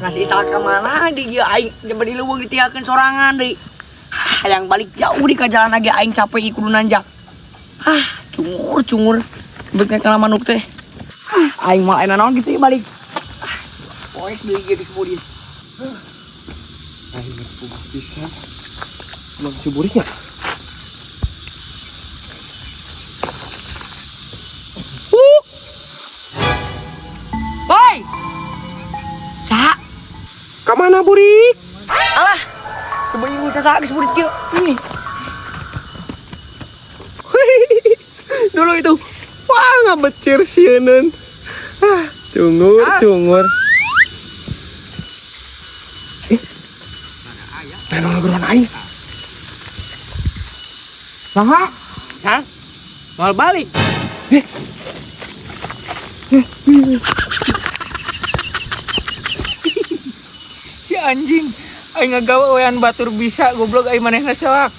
Nasi saka mana di dia aing coba di leuweung ditiakeun sorangan deui. Hayang balik jauh di ka jalan lagi aing capek kudu nanjak. Cungur. Beuk kana manuk teh. Aing mah enak naon gitu balik. Poek deui geus budi. Aing puguh pisan. Mang si buriknya. Woi. Sa. Ka mana burik? Alah. Coba ieu sa geus budi kieu. Nih. Dulu itu. Wah, ngabecir sieun. Cungur. Nenong geron aing. Saha? Sang. Mal balik. Si anjing aing ngagawa wean batur bisa goblok aing manehna soak.